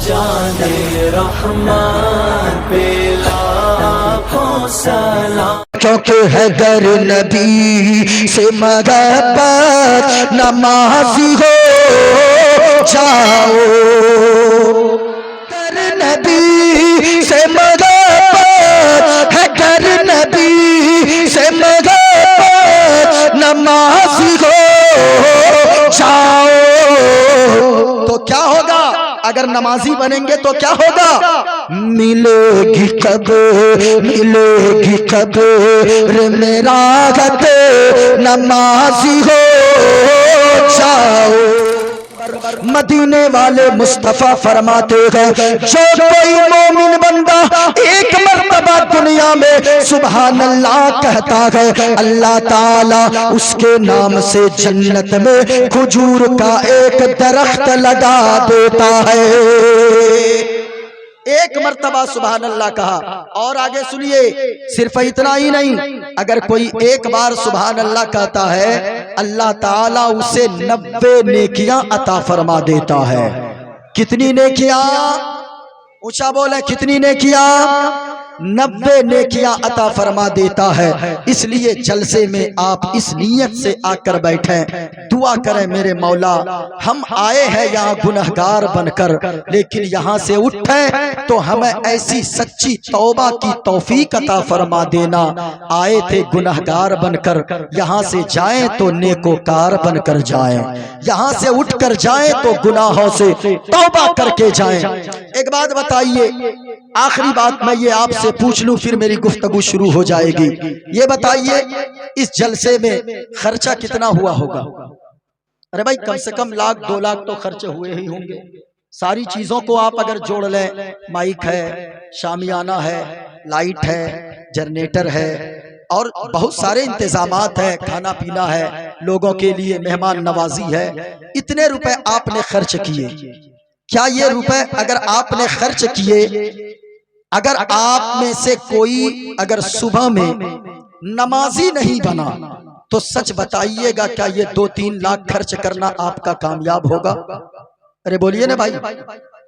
جانے رحمان پہ لاکھوں سلام، کیونکہ ہے در نبی سے محبت نمازی ہو جاؤ، در نبی سے محبت ہے، در نبی سے محبت نمازی ہو جاؤ۔ تو کیا ہوگا اگر نمازی بنیں گے تو کیا ہوگا؟ ملے گی قبر، ملے گی قبر میرا راحت نمازی ہو جاؤ۔ مدینے والے مصطفیٰ فرماتے ہیں جو کوئی مومن بندہ ایک مرتبہ دنیا میں سبحان اللہ کہتا ہے، اللہ تعالیٰ اس کے نام سے جنت میں کھجور کا ایک درخت لگا دیتا ہے۔ ایک مرتبہ سبحان اللہ کہا، اور آگے سنیے، صرف اتنا ہی نہیں، اگر کوئی ایک بار سبحان اللہ کہتا ہے اللہ تعالیٰ اسے 90 نیکیاں عطا فرما دیتا ہے۔ کتنی نیکیاں؟ اونچا بولے، کتنی نیکیاں؟ 90 نیکیاں عطا فرما دیتا ہے۔ اس لیے جلسے میں آپ اس نیت سے آ کر بیٹھیں، دعا کریں میرے مولا ہم آئے ہیں یہاں گنہگار بن کر، لیکن یہاں سے اٹھیں تو ہمیں ایسی سچی توبہ کی توفیق عطا فرما دینا، آئے تھے گنہگار بن کر، یہاں سے جائیں تو نیکوکار بن کر جائیں، یہاں سے اٹھ کر جائیں تو گناہوں سے توبہ کر کے جائیں۔ ایک بات بتائیے، آخری بات میں یہ آپ سے پوچھ لوں پھر میری گفتگو شروع ہو جائے گی، یہ بتائیے اس جلسے میں خرچہ کتنا ہوا ہوگا؟ ارے بھائی کم سے کم 1,00,000 2 لاکھ تو خرچ ہوئے ہی ہوں گے۔ ساری چیزوں کو آپ اگر جوڑ لیں، مائک ہے، شامیانہ ہے، لائٹ ہے، جنریٹر ہے، اور بہت سارے انتظامات ہیں، کھانا پینا ہے، لوگوں کے لیے مہمان نوازی ہے، اتنے روپے آپ نے خرچ کیے۔ کیا یہ روپے اگر آپ نے خرچ کیے، اگر آپ میں سے کوئی اگر صبح میں نمازی نہیں بنا تو سچ بتائیے گا کیا یہ 2-3 لاکھ خرچ کرنا آپ کا کامیاب ہوگا؟ ارے بولیے نا بھائی،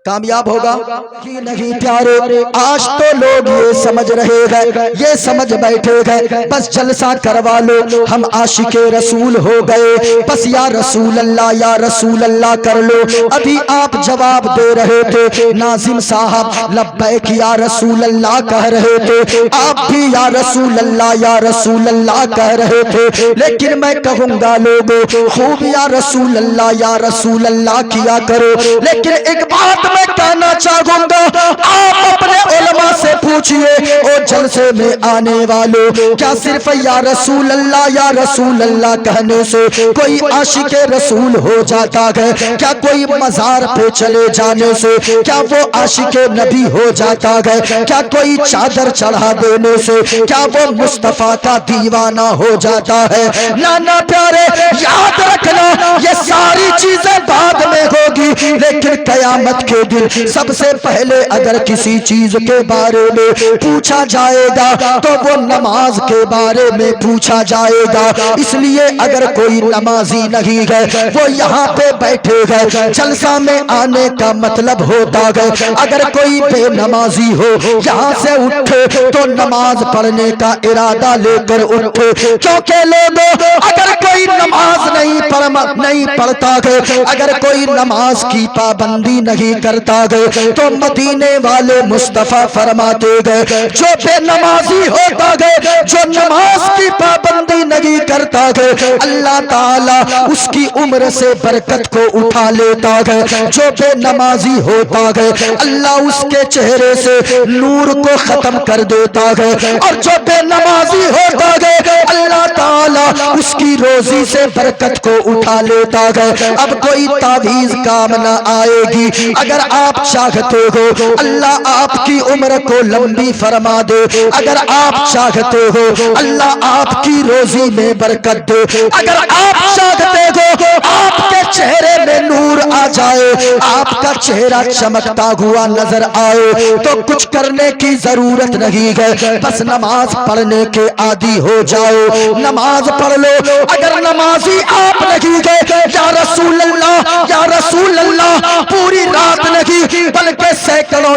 کامیاب ہوگا کہ نہیں پیارے؟ آج تو لوگ یہ سمجھ رہے ہیں، یہ سمجھ بیٹھے ہیں بس جلسہ کروا لو ہم عاشق رسول ہو گئے، بس یا رسول اللہ کر لو۔ ابھی آپ جواب دے رہے تھے ناظم صاحب لبیک یا رسول اللہ کہہ رہے تھے، آپ بھی یا رسول اللہ کہہ رہے تھے، لیکن میں کہوں گا لوگوں خوب یا رسول اللہ کیا کرو، لیکن ایک بات میں کہنا چاہوں گا، آپ اپنے علماء سے پوچھئے او جلسے میں آنے والوں، کیا صرف یا رسول اللہ کہنے سے کوئی عاشق رسول ہو جاتا ہے؟ کیا کوئی مزار پہ چلے جانے سے کیا وہ عاشق نبی ہو جاتا ہے؟ کیا کوئی چادر چڑھا دینے سے کیا وہ مصطفیٰ کا دیوانہ ہو جاتا ہے؟ نانا پیارے یاد رکھنا یہ ساری چیزیں بعد میں ہوگی، لیکن قیامت کے دن سب سے پہلے اگر کسی چیز کے بارے میں پوچھا جائے گا تو وہ نماز کے بارے میں پوچھا جائے گا۔ اس لیے اگر کوئی نمازی نہیں ہے وہ یہاں پہ بیٹھے گئے، جلسہ میں آنے کا مطلب ہوتا ہے اگر کوئی بے نمازی ہو یہاں سے اٹھے تو نماز پڑھنے کا ارادہ لے کر اٹھے، کیونکہ لوگوں اگر کوئی نماز نہیں پڑھتا ہے، اگر کوئی نماز کی پابندی نہیں کرتا ہے تو مدینے والے مصطفیٰ فرماتے گئے جو بے نمازی ہوتا ہے، جو نماز کی پابندی نہیں کرتا ہے، اللہ تعالیٰ اس کی عمر سے برکت کو اٹھا لیتا ہے۔ جو بے نمازی ہوتا ہے اللہ اس کے چہرے سے نور کو ختم کر دیتا ہے، اور جو بے نمازی ہوتا ہے اللہ تعالیٰ اس کی روزی سے برکت کو اٹھا لیتا ہے۔ اب کوئی تعویذ کام نہ آئے گی، اگر آپ چاہتے ہو اللہ آپ کی عمر کو لمبی فرما دے، اگر آپ چاہتے ہو اللہ آپ کی روزی میں برکت دے، اگر آپ چاہتے ہو آپ کے چہرے میں نور آ جائے، آپ کا چہرہ چمکتا ہوا نظر آئے، تو کچھ کرنے کی ضرورت نہیں ہے، بس نماز پڑھنے کے عادی ہو جاؤ، نماز پڑھ لو۔ اگر نمازی آپ نہیں گئے یا رسول اللہ پوری رات نہیں بلکہ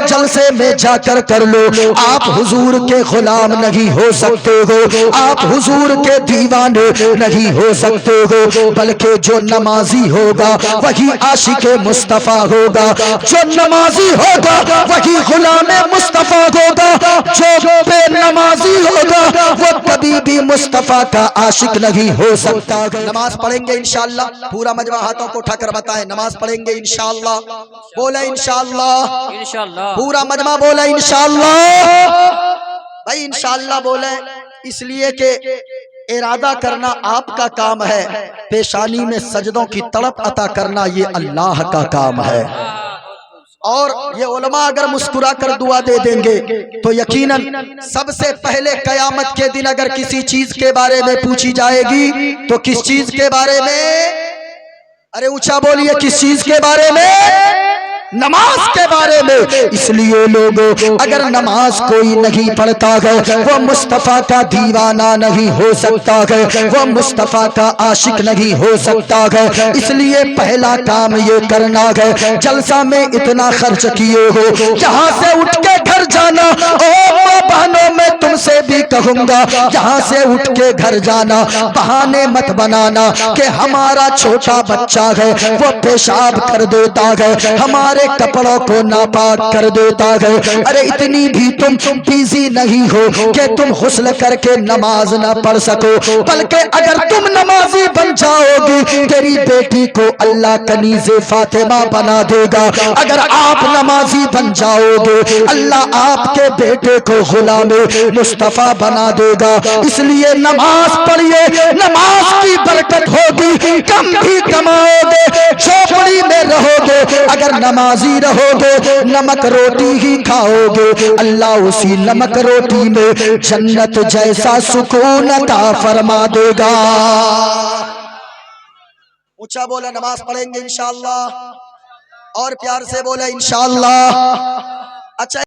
جلسے میں جا کر لو، آپ حضور کے غلام نہیں ہو سکتے ہو، آپ حضور کے دیوانے نہیں ہو سکتے ہو، بلکہ جو نمازی ہوگا وہی عاشق مصطفیٰ ہوگا، جو نمازی ہوگا وہی غلام مصطفیٰ ہوگا، جو بے نمازی ہوگا وہ کبھی بھی مصطفیٰ کا عاشق نہیں ہو سکتا۔ نماز پڑھیں گے انشاءاللہ، پورا مجمع ہاتھوں کو اٹھا کر بتائیں نماز پڑھیں گے انشاءاللہ، بولے انشاءاللہ، انشاءاللہ پورا مجمع بولے انشاءاللہ۔ بھائی انشاءاللہ بولے اس لیے کہ ارادہ کرنا آپ کا کام ہے، پیشانی میں سجدوں کی تڑپ عطا کرنا یہ اللہ کا کام ہے۔ اور یہ علماء اگر مسکرا کر دعا دے دیں گے تو یقیناً سب سے پہلے قیامت کے دن اگر کسی چیز کے بارے میں پوچھی جائے گی تو کس چیز کے بارے میں؟ ارے اونچا بولیے، کس چیز کے بارے میں؟ نماز کے بارے میں۔ اس لیے لوگوں اگر نماز کوئی نہیں پڑھتا ہے وہ مصطفیٰ کا دیوانہ نہیں ہو سکتا ہے، وہ مصطفیٰ کا عاشق نہیں ہو سکتا ہے۔ اس لیے پہلا کام یہ کرنا ہے، جلسہ میں اتنا خرچ کیے ہو، یہاں سے اٹھ کے گھر جانا، او بہنوں میں تم سے بھی کہوں گا یہاں سے اٹھ کے گھر جانا، بہانے مت بنانا کہ ہمارا چھوٹا بچہ ہے وہ پیشاب کر دیتا ہے، ہمارے کپڑوں کو ناپاک کر دیتا ہے۔ ارے اتنی بھی تم بیزی نہیں ہو کہ تم غسل کر کے نماز نہ پڑھ سکو، بلکہ اگر تم نمازی بن جاؤ گی تیری بیٹی کو اللہ کنیز فاطمہ بنا دے گا، اگر آپ نمازی بن جاؤ گے اللہ آپ کے بیٹے کو غلام مصطفیٰ بنا دے گا۔ اس لیے نماز پڑھیے، نماز کی برکت ہوگی، کم بھی کماؤ گے، جھوپڑی میں رہو گے، اگر نمازی رہو گے نمک روٹی ہی کھاؤ گے، اللہ اسی نمک روٹی میں جنت جیسا سکون عطا فرما دے گا۔ اونچا بولے نماز پڑھیں گے انشاءاللہ، اور پیار سے بولے انشاءاللہ۔ اچھا